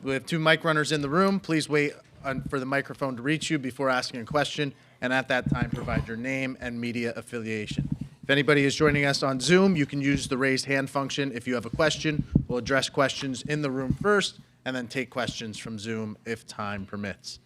We have 2 mic runners in the room. Please wait for the microphone to reach you before asking a question, and at that time, provide your name and media affiliation. If anybody is joining us on Zoom, you can use the raised hand function if you have a question. We'll address questions in the room first, and then take questions from Zoom if time permits.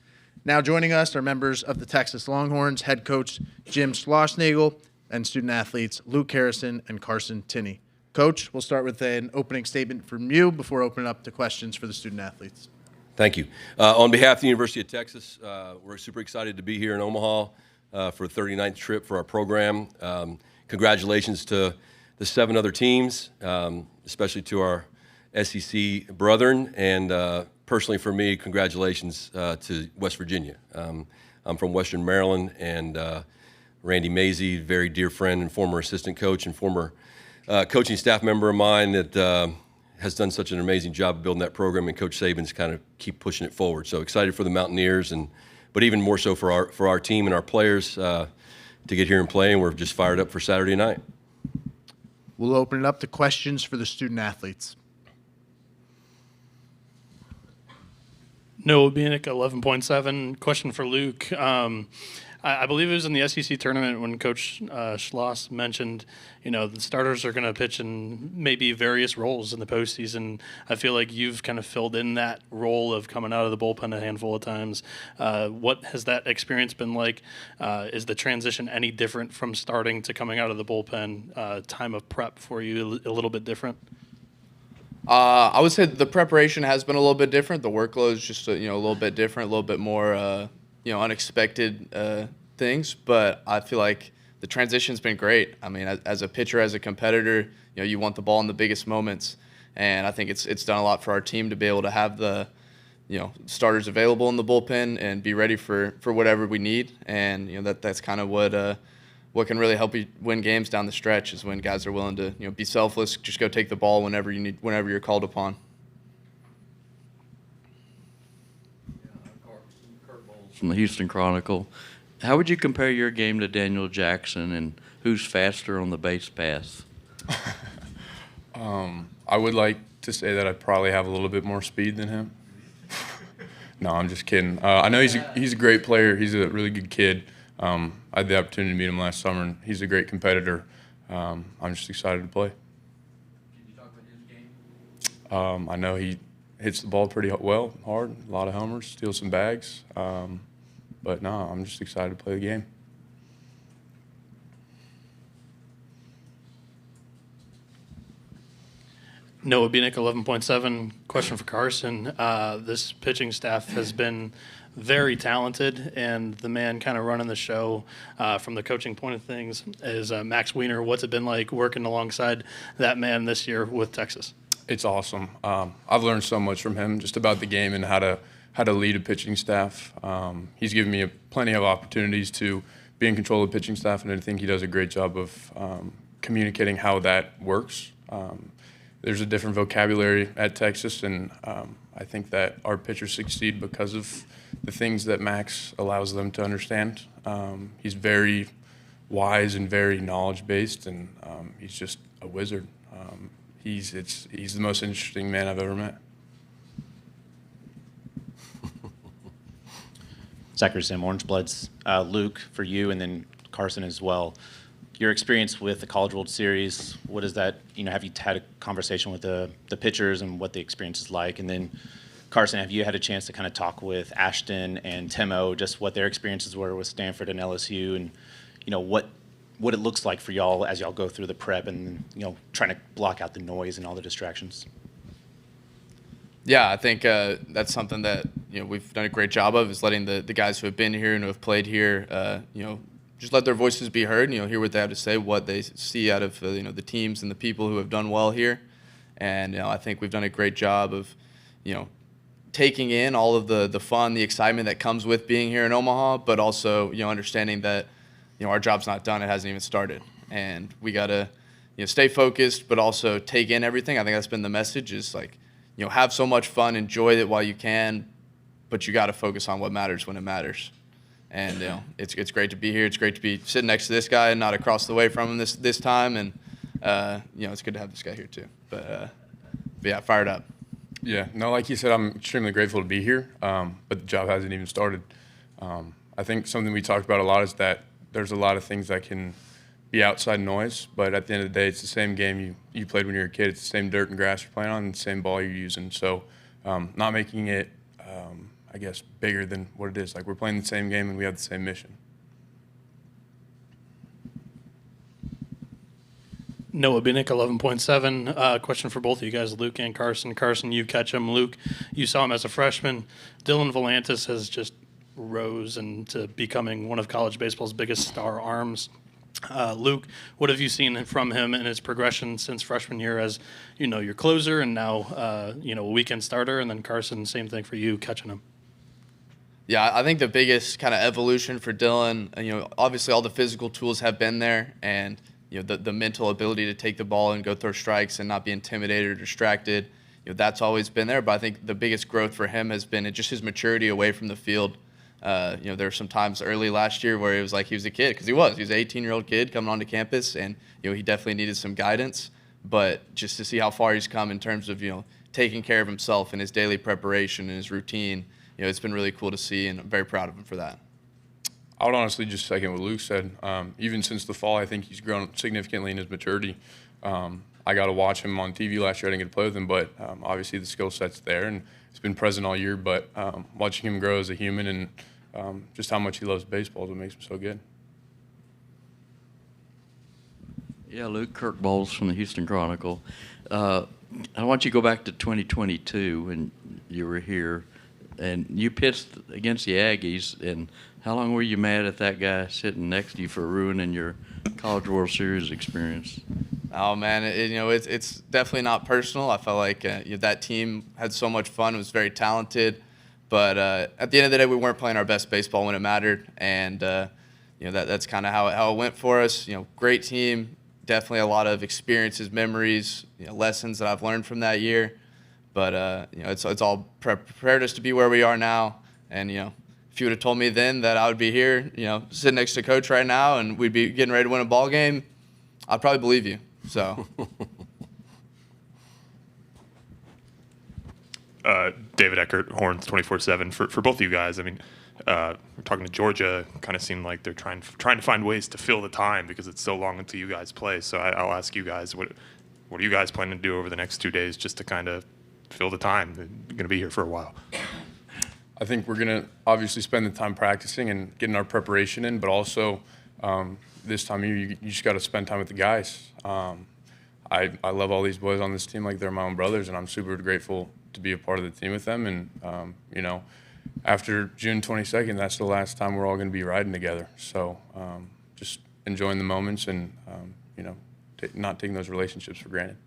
Now joining us are members of the Texas Longhorns, head coach Jim Schlossnagel, and student athletes Luke Harrison and Carson Tinney. Coach, we'll start with an opening statement from you before opening up to questions for the student athletes. Thank you. On behalf of the University of Texas, we're super excited to be here in Omaha for the 39th trip for our program. Congratulations to the 7 other teams, especially to our SEC brethren, and personally for me, congratulations to West Virginia. I'm from Western Maryland, and Randy Mazey, very dear friend and former assistant coach and former coaching staff member of mine that has done such an amazing job of building that program, and Coach Saban's kind of keep pushing it forward. So excited for the Mountaineers, but even more so for our team and our players to get here and play, and we're just fired up for Saturday night. We'll open it up to questions for the student athletes. Noah Bieniek, 11.7. Question for Luke. I believe it was in the SEC tournament when Coach Schloss mentioned, the starters are going to pitch in maybe various roles in the postseason. I feel like you've kind of filled in that role of coming out of the bullpen a handful of times. What has that experience been like? Is the transition any different from starting to coming out of the bullpen? Time of prep for you a little bit different? I would say the preparation has been a little bit different. The workload is just a little bit different, a little bit more unexpected things. But I feel like the transition's been great. I mean, as a pitcher, as a competitor, you want the ball in the biggest moments, and I think it's done a lot for our team to be able to have the starters available in the bullpen and be ready for whatever we need. And that's kind of what can really help you win games down the stretch is when guys are willing to be selfless, just go take the ball whenever you're called upon. From the Houston Chronicle. How would you compare your game to Daniel Jackson, and who's faster on the base paths? I would like to say that I probably have a little bit more speed than him. No, I'm just kidding. I know he's a great player. He's a really good kid. I had the opportunity to meet him last summer, and he's a great competitor. I'm just excited to play. Can you talk about his game? I know he hits the ball pretty well, hard, a lot of homers, steals some bags. But no, I'm just excited to play the game. Noah Bieniek, 11.7. Question for Carson. This pitching staff has been very talented, and the man kind of running the show from the coaching point of things is Max Wiener. What's it been like working alongside that man this year with Texas? It's awesome. I've learned so much from him just about the game and how to lead a pitching staff. He's given me plenty of opportunities to be in control of the pitching staff, and I think he does a great job of communicating how that works. There's a different vocabulary at Texas, and I think that our pitchers succeed because of the things that Max allows them to understand. He's very wise and very knowledge-based, and he's just a wizard. He's the most interesting man I've ever met. Zachary Sim, Orange Bloods. Luke, for you, and then Carson as well. Your experience with the College World Series, what is that? Have you had a conversation with the pitchers and what the experience is like? And then, Carson, have you had a chance to kind of talk with Ashton and Timo, just what their experiences were with Stanford and LSU, and what it looks like for y'all as y'all go through the prep and trying to block out the noise and all the distractions? Yeah, I think that's something that we've done a great job of, is letting the guys who have been here and who have played here, just let their voices be heard. Hear what they have to say, what they see out of the teams and the people who have done well here. And I think we've done a great job of taking in all of the fun, the excitement that comes with being here in Omaha, but also understanding that our job's not done. It hasn't even started, and we gotta stay focused, but also take in everything. I think that's been the message, is like have so much fun, enjoy it while you can, but you got to focus on what matters when it matters. And it's great to be here. It's great to be sitting next to this guy and not across the way from him this time. And it's good to have this guy here too. But yeah, fired up. Yeah, no, like you said, I'm extremely grateful to be here, but the job hasn't even started. I think something we talked about a lot is that there's a lot of things that can be outside noise, but at the end of the day, it's the same game you played when you were a kid. It's the same dirt and grass you're playing on, and the same ball you're using. So not making it, I guess, bigger than what it is. Like, we're playing the same game, and we have the same mission. Noah Binick, 11.7. Question for both of you guys, Luke and Carson. Carson, you catch him. Luke, you saw him as a freshman. Dylan Volantis has just rose into becoming one of college baseball's biggest star arms. Luke, what have you seen from him in his progression since freshman year as, your closer and now, a weekend starter? And then Carson, same thing for you, catching him. Yeah, I think the biggest kind of evolution for Dylan, obviously all the physical tools have been there, and the mental ability to take the ball and go throw strikes and not be intimidated or distracted, that's always been there. But I think the biggest growth for him has been just his maturity away from the field. There were some times early last year where it was like he was a kid, because he was an 18-year-old kid coming onto campus, and he definitely needed some guidance. But just to see how far he's come in terms of taking care of himself and his daily preparation and his routine, it's been really cool to see, and I'm very proud of him for that. I would honestly just second what Luke said. Even since the fall, I think he's grown significantly in his maturity. I got to watch him on TV last year. I didn't get to play with him, but obviously the skill set's there, and it's been present all year. But watching him grow as a human and just how much he loves baseball is what makes him so good. Yeah, Luke, Kirk Bowles from the Houston Chronicle. I want you to go back to 2022 when you were here, and you pitched against the Aggies. And how long were you mad at that guy sitting next to you for ruining your College World Series experience? Oh man, it's definitely not personal. I felt like that team had so much fun. It was very talented, but at the end of the day, we weren't playing our best baseball when it mattered, and that's kind of how it went for us. Great team, definitely a lot of experiences, memories, lessons that I've learned from that year. But it's all prepared us to be where we are now. And if you would have told me then that I would be here, sitting next to Coach right now, and we'd be getting ready to win a ball game, I'd probably believe you. So. David Eckert, Horns 24/7. For both of you guys, I mean, we're talking to Georgia. Kind of seemed like they're trying to find ways to fill the time because it's so long until you guys play. So I'll ask you guys, what are you guys planning to do over the next 2 days just to kind of fill the time? You're going to be here for a while. I think we're going to obviously spend the time practicing and getting our preparation in, but also this time of year, you just got to spend time with the guys. I love all these boys on this team like they're my own brothers, and I'm super grateful to be a part of the team with them. And, after June 22nd, that's the last time we're all going to be riding together. So just enjoying the moments and, not taking those relationships for granted.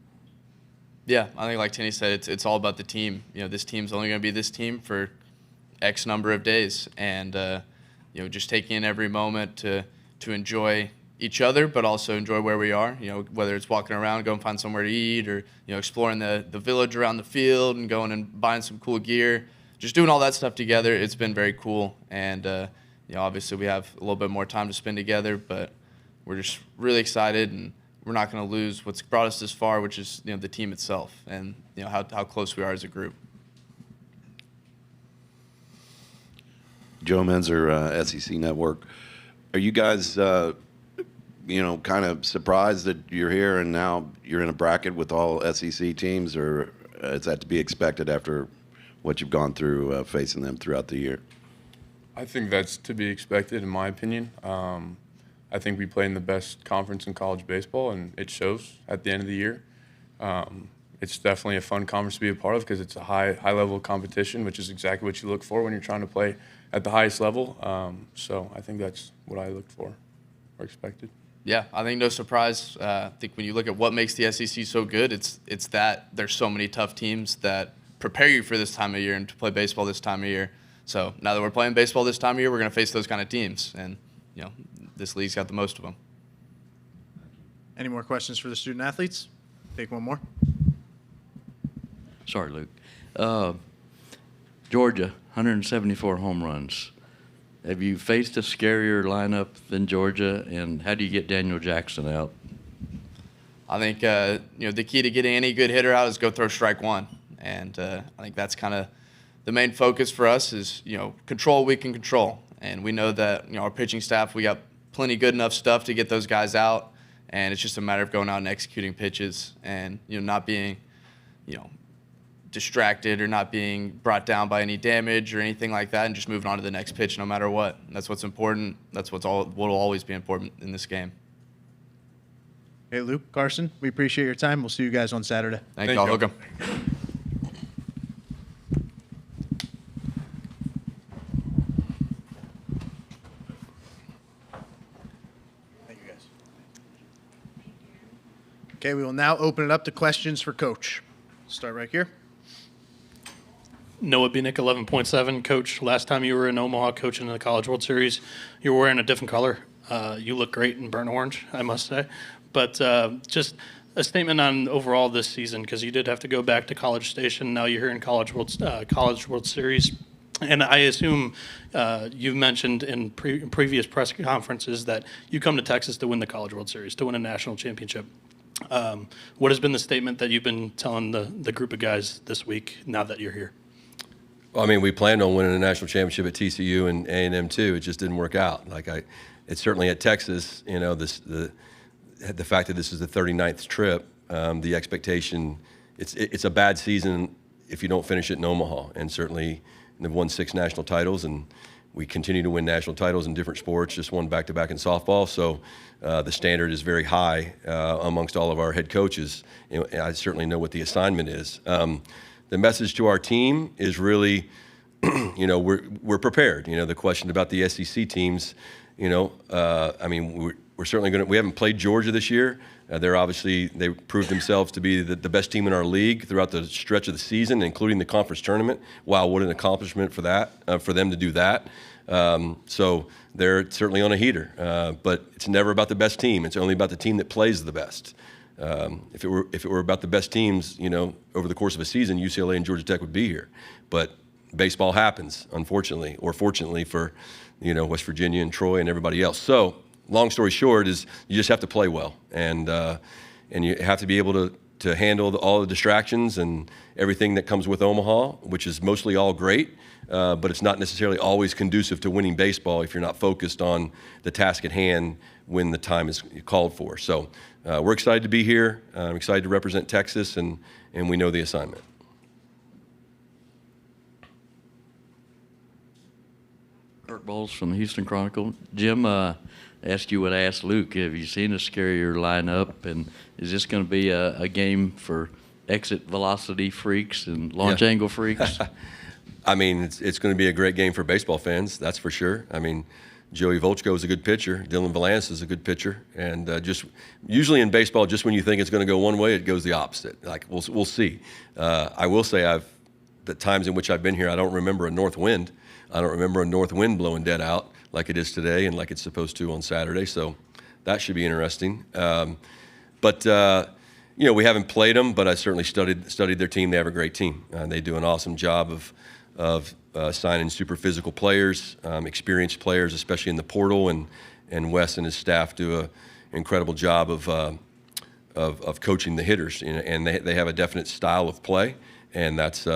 Yeah, I think like Tinny said, it's all about the team. This team's only going to be this team for X number of days, and just taking in every moment to enjoy each other, but also enjoy where we are. Whether it's walking around, going find somewhere to eat, or exploring the village around the field and going and buying some cool gear. Just doing all that stuff together, it's been very cool. And obviously we have a little bit more time to spend together, but we're just really excited, and we're not going to lose what's brought us this far, which is the team itself, and how close we are as a group. Joe Menzer, SEC Network. Are you guys, kind of surprised that you're here and now you're in a bracket with all SEC teams, or is that to be expected after what you've gone through facing them throughout the year? I think that's to be expected, in my opinion. I think we play in the best conference in college baseball, and it shows at the end of the year. It's definitely a fun conference to be a part of because it's a high-level competition, which is exactly what you look for when you're trying to play at the highest level. So I think that's what I looked for or expected. Yeah, I think no surprise. I think when you look at what makes the SEC so good, it's that there's so many tough teams that prepare you for this time of year and to play baseball this time of year. So now that we're playing baseball this time of year, we're going to face those kind of teams, and this league's got the most of them. Any more questions for the student athletes? Take one more. Sorry, Luke. Georgia, 174 home runs. Have you faced a scarier lineup than Georgia, and how do you get Daniel Jackson out? I think the key to getting any good hitter out is go throw strike one, And I think that's kind of the main focus for us is, control what we can control. And we know that, our pitching staff, we got plenty good enough stuff to get those guys out. And it's just a matter of going out and executing pitches and, not being, distracted or not being brought down by any damage or anything like that, and just moving on to the next pitch no matter what. And that's what's important. That's what'll always be important in this game. Hey, Luke, Carson, we appreciate your time. We'll see you guys on Saturday. Thank you. I'll hook 'em. Thank you, guys. Okay, we will now open it up to questions for Coach. Start right here. Noah Bienick, 11.7. Coach, last time you were in Omaha coaching in the College World Series, you were wearing a different color. You look great in burnt orange, I must say. But just a statement on overall this season, because you did have to go back to College Station. Now you're here in College World Series. And I assume you've mentioned in previous press conferences that you come to Texas to win the College World Series, to win a national championship. What has been the statement that you've been telling the group of guys this week now that you're here? Well, I mean, we planned on winning a national championship at TCU and A&M too. It just didn't work out. It's certainly at Texas. The fact that this is the 39th trip, the expectation. It's a bad season if you don't finish it in Omaha. And certainly, they've won 6 national titles, and we continue to win national titles in different sports. Just won back-to-back in softball. So the standard is very high amongst all of our head coaches. I certainly know what the assignment is. The message to our team is really, we're prepared. The question about the SEC teams, I mean, we're certainly going to. We haven't played Georgia this year. They proved themselves to be the best team in our league throughout the stretch of the season, including the conference tournament. Wow, what an accomplishment for that, for them to do that. So they're certainly on a heater. But it's never about the best team. It's only about the team that plays the best. If it were about the best teams, over the course of a season, UCLA and Georgia Tech would be here. But baseball happens, unfortunately, or fortunately for, West Virginia and Troy and everybody else. So, long story short is you just have to play well, and you have to be able to handle all the distractions and everything that comes with Omaha, which is mostly all great, but it's not necessarily always conducive to winning baseball if you're not focused on the task at hand when the time is called for. So we're excited to be here. I'm excited to represent Texas, and we know the assignment. Kirk Bowles from the Houston Chronicle. Jim asked you what I asked Luke. Have you seen a scarier lineup? And is this going to be a game for exit velocity freaks and launch angle freaks? I mean, it's going to be a great game for baseball fans, that's for sure. I mean, Joey Volchko is a good pitcher. Dylan Valance is a good pitcher. And just usually in baseball, just when you think it's going to go one way, it goes the opposite. We'll see. I will say the times in which I've been here, I don't remember a north wind. I don't remember a north wind blowing dead out like it is today and like it's supposed to on Saturday. So that should be interesting. But we haven't played them, but I certainly studied their team. They have a great team. They do an awesome job of signing super physical players, experienced players, especially in the portal. And Wes and his staff do an incredible job of coaching the hitters. And they have a definite style of play, and that's.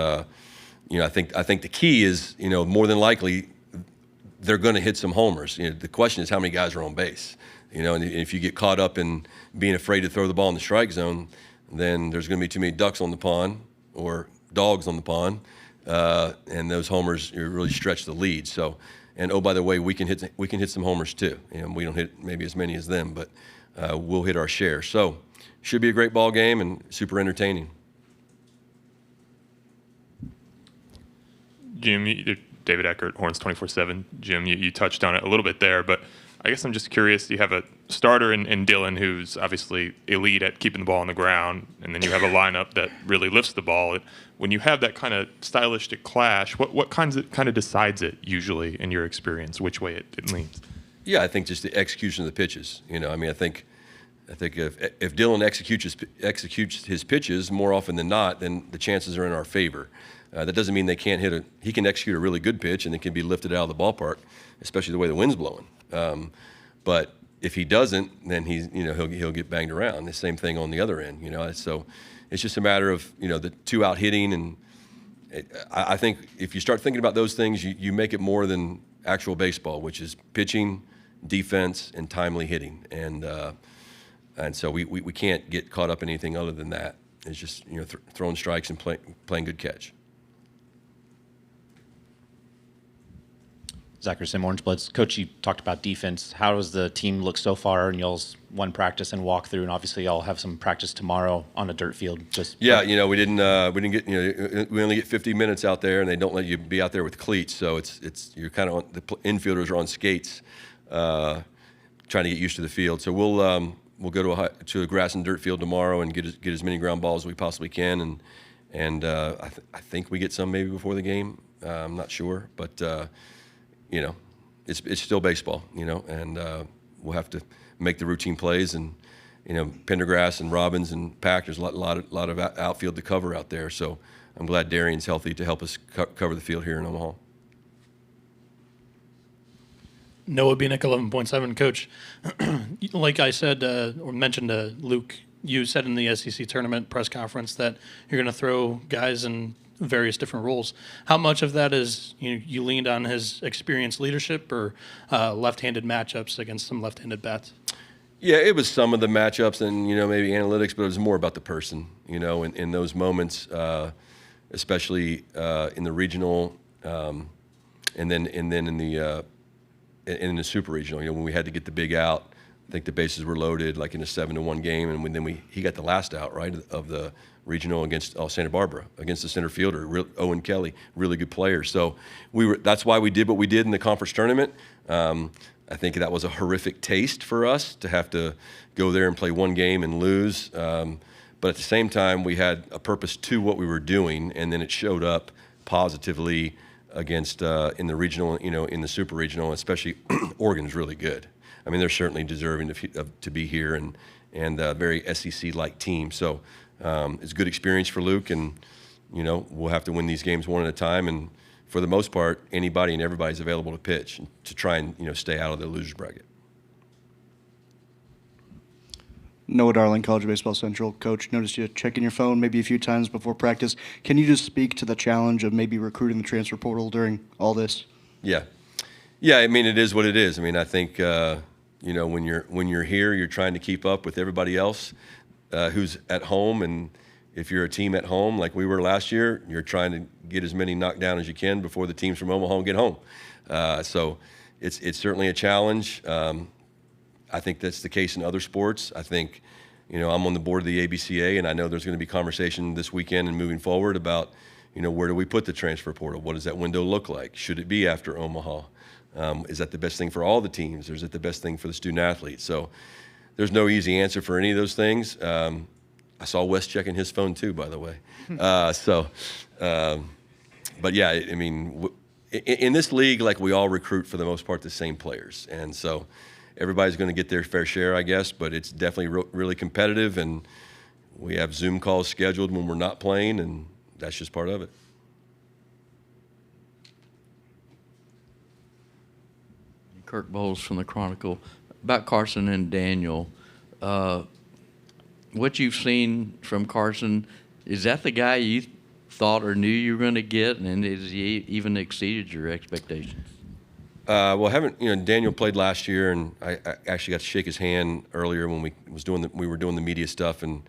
I think the key is, more than likely, they're going to hit some homers. The question is how many guys are on base. And if you get caught up in being afraid to throw the ball in the strike zone, then there's going to be too many ducks on the pond or dogs on the pond, and those homers really stretch the lead. So, and oh, by the way, we can hit some homers too. We don't hit maybe as many as them, but we'll hit our share. So, should be a great ball game and super entertaining. Jim, David Eckert, Horns 24/7. Jim, you touched on it a little bit there, but I guess I'm just curious. You have a starter in Dylan who's obviously elite at keeping the ball on the ground, and then you have a lineup that really lifts the ball. When you have that kind of stylistic clash, what kind of decides it usually in your experience, which way it leans? Yeah, I think just the execution of the pitches. I think if Dylan executes his pitches more often than not, then the chances are in our favor. That doesn't mean they can't he can execute a really good pitch and it can be lifted out of the ballpark, especially the way the wind's blowing. But if he doesn't, then he'll get banged around. The same thing on the other end, So it's just a matter of, the 2 out hitting. And I think if you start thinking about those things, you make it more than actual baseball, which is pitching, defense, and timely hitting. And so we can't get caught up in anything other than that. It's just, throwing strikes and playing good catch. Zachary Sim, Orange Bloods. Coach, you talked about defense. How does the team look so far in y'all's one practice and walkthrough? And obviously, y'all have some practice tomorrow on a dirt field. We didn't get, we only get 50 minutes out there, and they don't let you be out there with cleats. So you're kind of the infielders are on skates, trying to get used to the field. So we'll go to a grass and dirt field tomorrow and get as many ground balls as we possibly can. And I think we get some maybe before the game. I'm not sure, but. It's still baseball, and we'll have to make the routine plays. And, Pendergrass and Robbins and Pack, there's a lot of outfield to cover out there. So I'm glad Darian's healthy to help us cover the field here in Omaha. Noah Bieniek, 11.7. Coach, like I said or mentioned to Luke, you said in the SEC tournament press conference that you're going to throw guys in various different roles. How much of that is you leaned on his experienced leadership or left-handed matchups against some left-handed bats? Yeah, it was some of the matchups and maybe analytics, but it was more about the person. In those moments, especially in the regional, and then in the super regional. When we had to get the big out, I think the bases were loaded, like in a 7-1 game, and then he got the last out of the regional against Santa Barbara against the center fielder Owen Kelly, really good player. So that's why we did what we did in the conference tournament. I think that was a horrific taste for us to have to go there and play one game and lose. But at the same time, we had a purpose to what we were doing, and then it showed up positively against in the regional, in the super regional, especially Oregon's really good. I mean, they're certainly deserving to be here and a very SEC-like team. So it's a good experience for Luke, and we'll have to win these games one at a time. And for the most part, anybody and everybody's available to pitch to try and stay out of the losers bracket. Noah Darling, College Baseball Central. Coach, noticed you checking your phone maybe a few times before practice. Can you just speak to the challenge of maybe recruiting the transfer portal during all this? Yeah. I mean, it is what it is. I mean, I think when you're here, you're trying to keep up with everybody else who's at home, and if you're a team at home like we were last year, you're trying to get as many knocked down as you can before the teams from Omaha get home. So it's certainly a challenge. I think that's the case in other sports. I think, I'm on the board of the ABCA, and I know there's going to be conversation this weekend and moving forward about, where do we put the transfer portal? What does that window look like? Should it be after Omaha? Is that the best thing for all the teams, or is it the best thing for the student athletes? So there's no easy answer for any of those things. I saw Wes checking his phone too, by the way. But yeah, I mean, in this league, like, we all recruit for the most part the same players, and so everybody's going to get their fair share, I guess. But it's definitely really competitive, and we have Zoom calls scheduled when we're not playing, and that's just part of it. Kirk Bowles from the Chronicle. About Carson and Daniel, what you've seen from Carson, is that the guy you thought or knew you were going to get, and has he even exceeded your expectations? Well, Daniel played last year, and I actually got to shake his hand earlier when we were doing the media stuff, and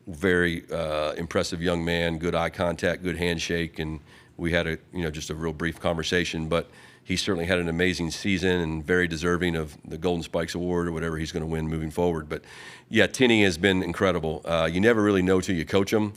very impressive young man, good eye contact, good handshake, and we had just a real brief conversation. But he certainly had an amazing season and very deserving of the Golden Spikes Award or whatever he's going to win moving forward. But yeah, Tinney has been incredible. You never really know till you coach him.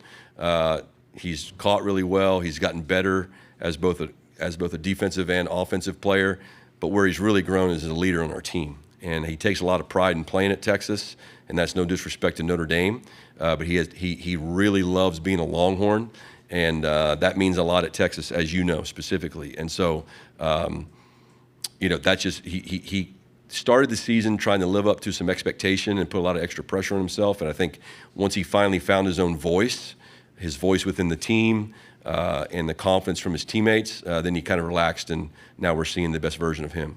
He's caught really well. He's gotten better as both a defensive and offensive player. But where he's really grown is as a leader on our team. And he takes a lot of pride in playing at Texas, and that's no disrespect to Notre Dame. But he really loves being a Longhorn, and that means a lot at Texas, as you know, specifically. And so, that's just he started the season trying to live up to some expectation and put a lot of extra pressure on himself. And I think once he finally found his own voice, within the team, and the confidence from his teammates, then he kind of relaxed, and now we're seeing the best version of him.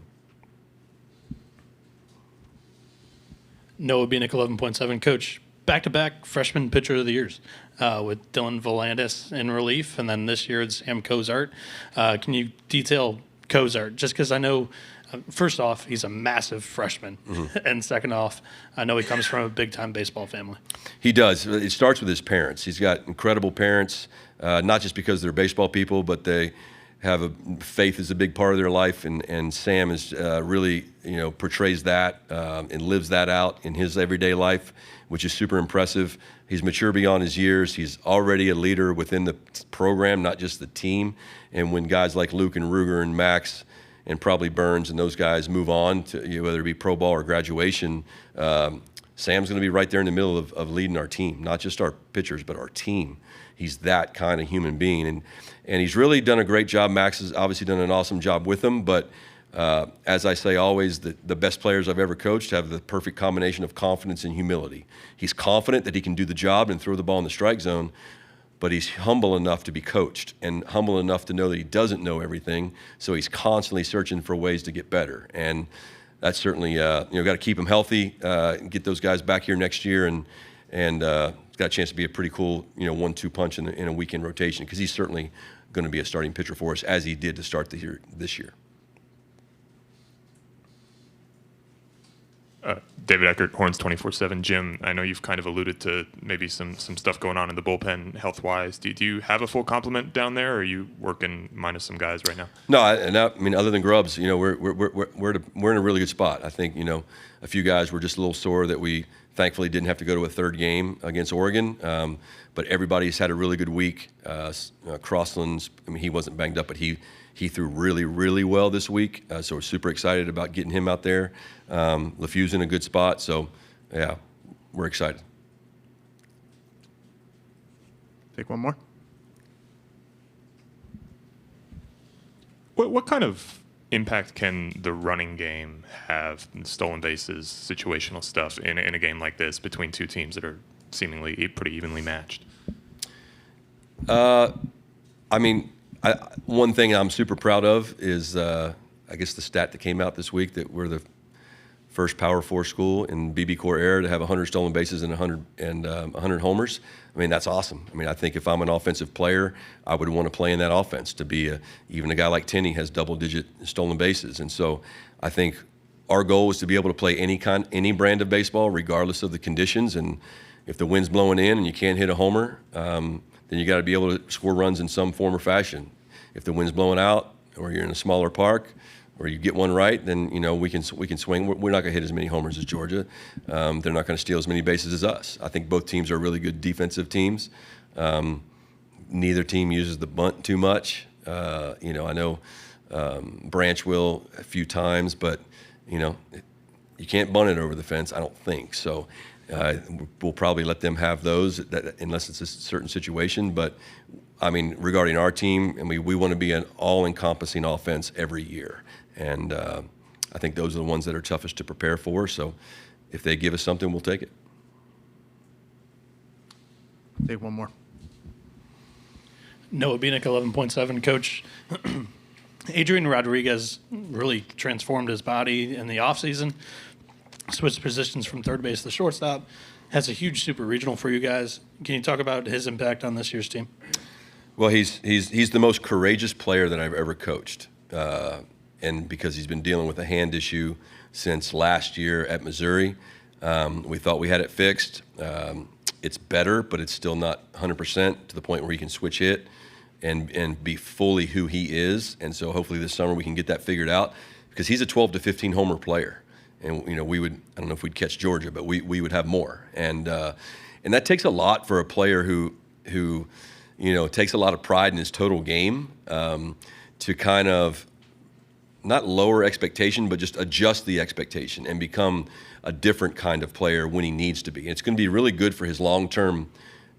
Noah Bieniek, 11.7. Coach, back-to-back freshman pitcher of the years with Dylan Volandis in relief, and then this year it's Sam Cozart. Can you detail Cozart? Just because I know, first off, he's a massive freshman, and second off, I know he comes from a big-time baseball family. He does. It starts with his parents. He's got incredible parents, not just because they're baseball people, but they have faith is a big part of their life, and Sam is really, portrays that and lives that out in his everyday life, which is super impressive. He's mature beyond his years. He's already a leader within the program, not just the team. And when guys like Luke and Ruger and Max and probably Burns and those guys move on to whether it be pro ball or graduation, Sam's going to be right there in the middle of leading our team, not just our pitchers, but our team. He's that kind of human being, and he's really done a great job. Max has obviously done an awesome job with him, but as I say always, the best players I've ever coached have the perfect combination of confidence and humility. He's confident that he can do the job and throw the ball in the strike zone, but he's humble enough to be coached and humble enough to know that he doesn't know everything, so he's constantly searching for ways to get better. And that's certainly, got to keep him healthy, get those guys back here next year, and it's got a chance to be a pretty cool, 1-2 punch in a weekend rotation, because he's certainly going to be a starting pitcher for us, as he did to start this year. David Eckert, Horns 24/7. Jim, I know you've kind of alluded to maybe some stuff going on in the bullpen health-wise. Do you have a full complement down there, or are you working minus some guys right now? No, I mean, other than Grubbs, we're in a really good spot. I think, a few guys were just a little sore that we thankfully didn't have to go to a third game against Oregon. But everybody's had a really good week. Crossland's, he wasn't banged up, but he threw really, really well this week. So we're super excited about getting him out there. LeFew's in a good spot. So, yeah, we're excited. Take one more. What kind of impact can the running game have, stolen bases, situational stuff, in a game like this between two teams that are seemingly pretty evenly matched? One thing I'm super proud of is, I guess, the stat that came out this week that we're the first Power 4 school in BB Corps era to have 100 stolen bases and 100 homers. That's awesome. I think if I'm an offensive player, I would want to play in that offense. To be even a guy like Tenney has double-digit stolen bases, and so I think our goal is to be able to play any brand of baseball, regardless of the conditions. And if the wind's blowing in and you can't hit a homer, then you got to be able to score runs in some form or fashion. If the wind's blowing out, or you're in a smaller park, or you get one right, then we can swing. We're not going to hit as many homers as Georgia. They're not going to steal as many bases as us. I think both teams are really good defensive teams. Neither team uses the bunt too much. I know Branch will a few times, but you can't bunt it over the fence, I don't think. So we'll probably let them have those unless it's a certain situation. But regarding our team, we want to be an all-encompassing offense every year. And I think those are the ones that are toughest to prepare for. So if they give us something, we'll take it. Take one more. Noah Bieniek, 11.7. Coach, Adrian Rodriguez really transformed his body in the offseason, switched positions from third base to shortstop, has a huge super regional for you guys. Can you talk about his impact on this year's team? Well, he's the most courageous player that I've ever coached. And because he's been dealing with a hand issue since last year at Missouri, we thought we had it fixed. It's better, but it's still not 100% to the point where he can switch hit and be fully who he is. And so hopefully this summer we can get that figured out, because he's a 12 to 15 homer player. And we would, I don't know if we'd catch Georgia, but we would have more. And that takes a lot for a player who takes a lot of pride in his total game, to kind of not lower expectation, but just adjust the expectation and become a different kind of player when he needs to be. And it's going to be really good for his long-term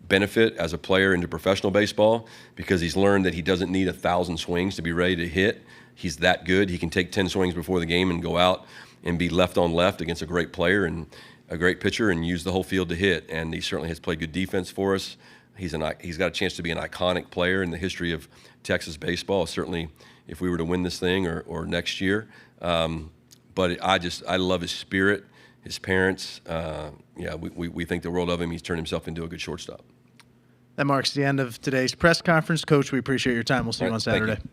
benefit as a player into professional baseball, because he's learned that he doesn't need 1,000 swings to be ready to hit. He's that good. He can take 10 swings before the game and go out and be left on left against a great player and a great pitcher and use the whole field to hit. And he certainly has played good defense for us. He's got a chance to be an iconic player in the history of Texas baseball, certainly if we were to win this thing or next year. But I love his spirit. his parents. We think the world of him. He's turned himself into a good shortstop. That marks the end of today's press conference. Coach, we appreciate your time. We'll see you All on right, thank you. Saturday.